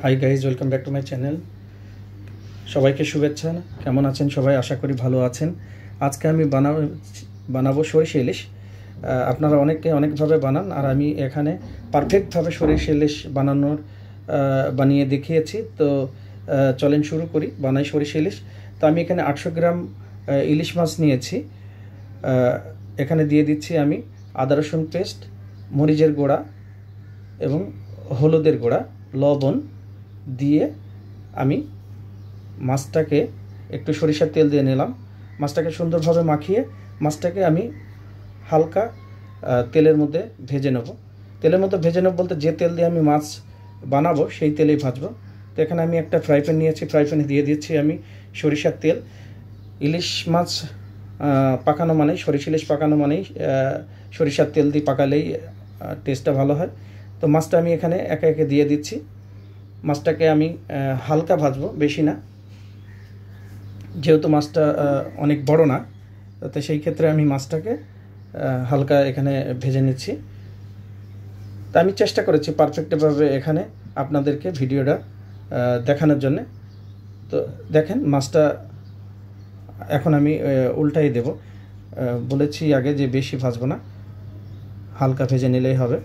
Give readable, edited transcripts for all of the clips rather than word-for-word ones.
Hi guys, welcome back to my channel. সবাইকে শুভেচ্ছা। কেমন আছেন সবাই? আশা করি ভালো আছেন। আজকে আমি বানাবো সরিষা ইলিশ। আপনারা অনেকে অনেকভাবে বানান, আর আমি এখানে পারফেক্টভাবে সরিষা ইলিশ বানিয়ে দেখিয়েছি। তো চলেন শুরু করি, বানাই সরিষা ইলিশ। তো আমি এখানে 800 গ্রাম ইলিশ মাছ নিয়েছি। এখানে দিয়ে দিচ্ছি আমি আদা রসুন পেস্ট, মরিচের গুঁড়া এবং হলুদের গুঁড়া, লবণ দিয়ে আমি মাছটাকে একটু সরিষার তেল দিয়ে নিলাম। মাছটাকে সুন্দরভাবে মাখিয়ে মাছটাকে আমি হালকা তেলের মধ্যে ভেজে নেব। তেলের মধ্যে ভেজে নেব বলতে, যে তেল দিয়ে আমি মাছ বানাবো সেই তেলেই ভাজবো। তো এখানে আমি একটা ফ্রাই প্যান নিয়েছি, ফ্রাই প্যানে দিয়ে দিচ্ছি আমি সরিষার তেল। ইলিশ মাছ পাকানো মানেই, সরিষা ইলিশ পাকানো মানেই সরিষার তেল দিয়ে পাকালেই টেস্টটা ভালো হয়। তো মাছটা আমি এখানে একে একে দিয়ে দিচ্ছি। মাছটাকে আমি হালকা ভাজবো, বেশি না, যেহেতু মাছটা অনেক বড় না, তো সেই ক্ষেত্রে আমি মাছটাকে হালকা এখানে ভেজে নিচ্ছি। তা আমি চেষ্টা করেছি পারফেক্টভাবে এখানে আপনাদেরকে ভিডিওটা দেখানোর জন্য। তো দেখেন, মাছটা এখন আমি উল্টাই দেব। বলেছি আগে যে বেশি ভাজবো না, হালকা ভেজে নিলেই হবে।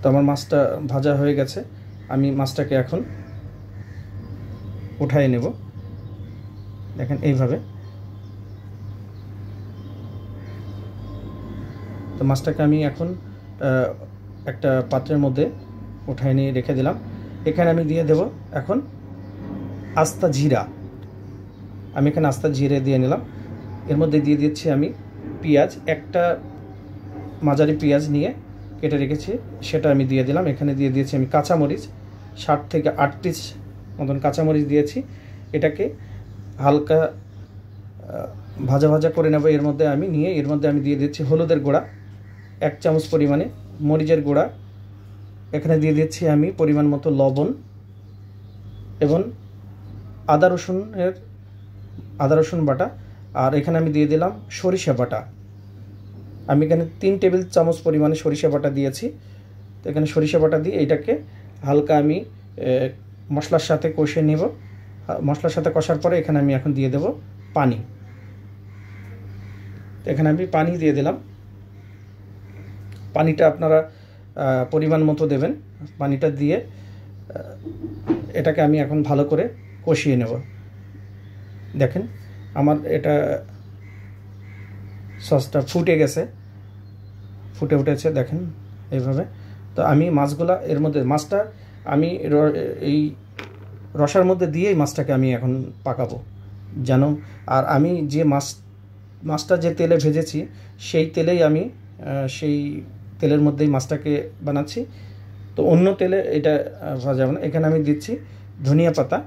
তো আমার মাছটা ভাজা হয়ে গেছে, আমি মাছটাকে এখন উঠাই নেব। দেখেন এইভাবে। তো মাছটাকে আমি এখন একটা পাত্রের মধ্যে উঠাই নিয়ে রেখে দিলাম। এখানে আমি দিয়ে দেব এখন আস্তা জিরা। আমি এখানে আস্তা জিরে দিয়ে নিলাম। এর মধ্যে দিয়ে দিচ্ছি আমি পেঁয়াজ, একটা মাঝারি পেঁয়াজ নিয়ে কেটে রেখেছি, সেটা আমি দিয়ে দিলাম। এখানে দিয়ে দিয়েছি আমি কাঁচামরিচ, 60 থেকে 8 পিস মতন কাঁচামরিচ দিয়েছি। এটাকে হালকা ভাজা ভাজা করে নেব। এর মধ্যে আমি দিয়ে দিচ্ছি হলুদের গুঁড়া 1 চামচ পরিমাণে, মরিচের গুঁড়া, এখানে দিয়ে দিচ্ছি আমি পরিমাণ মতো লবণ এবং আদা রসুন বাটা, আর এখানে আমি দিয়ে দিলাম সরিষা বাটা। আমি এখানে 3 টেবিল চামচ পরিমাণে সরিষা বাটা দিয়েছি। তো এখানে সরিষা বাটা দিয়ে এটাকে হালকা আমি মশলার সাথে কষে নেব। মশলার সাথে কষার পরে এখানে আমি এখন দিয়ে দেব পানি। তো এখানে আমি পানি দিয়ে দিলাম। পানিটা আপনারা পরিমাণ মতো দেবেন। পানিটা দিয়ে এটাকে আমি এখন ভালো করে কষিয়ে নেব। দেখেন আমার এটা সসটা ফুটে গেছে, ফুটে উঠেছে, দেখেন এইভাবে। তো আমি মাছগুলা এর মধ্যে, মাছটা আমি এই রসার মধ্যে দিয়েই মাছটাকে আমি এখন পাকাবো যেন। আর আমি যে মাছটা যে তেলে ভেজেছি সেই তেলেই আমি সেই তেলের মধ্যেই মাছটাকে বানাচ্ছি। তো অন্য তেলে এটা ভাজা হবে না। এখানে আমি দিচ্ছি ধনিয়া পাতা,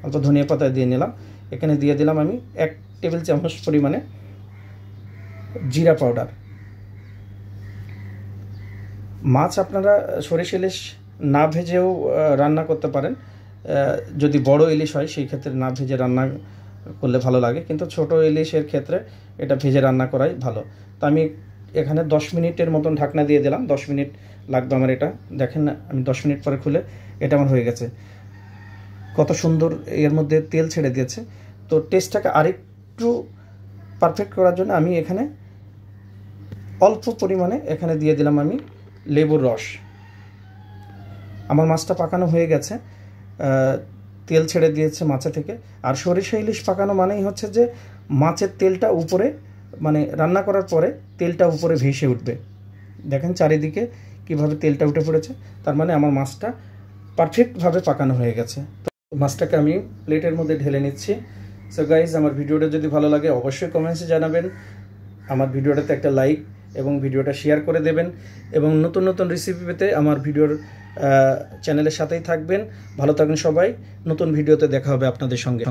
অল্প ধনিয়া পাতা দিয়ে নিলাম। এখানে দিয়ে দিলাম আমি 1 টেবিল চামচ পরিমাণে জিরা পাউডার। মাছ আপনারা সরিষা ইলিশ না ভেজেও রান্না করতে পারেন। যদি বড় ইলিশ হয় সেই ক্ষেত্রে না ভেজে রান্না করলে ভালো লাগে, কিন্তু ছোট ইলিশের ক্ষেত্রে এটা ভেজে রান্না করাই ভালো। তো আমি এখানে 10 মিনিটের মতন ঢাকনা দিয়ে দিলাম। 10 মিনিট লাগবে আমার এটা। দেখেন আমি 10 মিনিট পরে খুলে এটা আমার হয়ে গেছে। কত সুন্দর এর মধ্যে তেল ছেড়ে দিয়েছে। তো টেস্টটাকে আরেকটু পারফেক্ট করার জন্য আমি এখানে অল্প পরিমাণে এখানে দিয়ে দিলাম আমি লেবুর রস। আমার মাছটা পাকানো হয়ে গেছে, তেল ছেড়ে দিয়েছে মাছে থেকে। আর সরিষা ইলিশ পাকানো মানেই হচ্ছে যে মাছের তেলটা উপরে, মানে রান্না করার পরে তেলটা উপরে ভেসে উঠবে। দেখেন চারিদিকে কিভাবে তেলটা উঠে পড়েছে, তার মানে আমার মাছটা পারফেক্টভাবে পাকানো হয়ে গেছে। তো মাছটাকে আমি প্লেটের মধ্যে ঢেলে নিচ্ছি। সো গাইজ, আমার ভিডিওটা যদি ভালো লাগে অবশ্যই কমেন্টসে জানাবেন। আমার ভিডিওটাতে একটা লাইক এবং ভিডিওটা শেয়ার করে দেবেন, এবং নতুন নতুন রেসিপি পেতে আমার ভিডিওর চ্যানেলের সাথেই থাকবেন। ভালো থাকবেন সবাই। নতুন ভিডিওতে দেখা হবে আপনাদের সঙ্গে।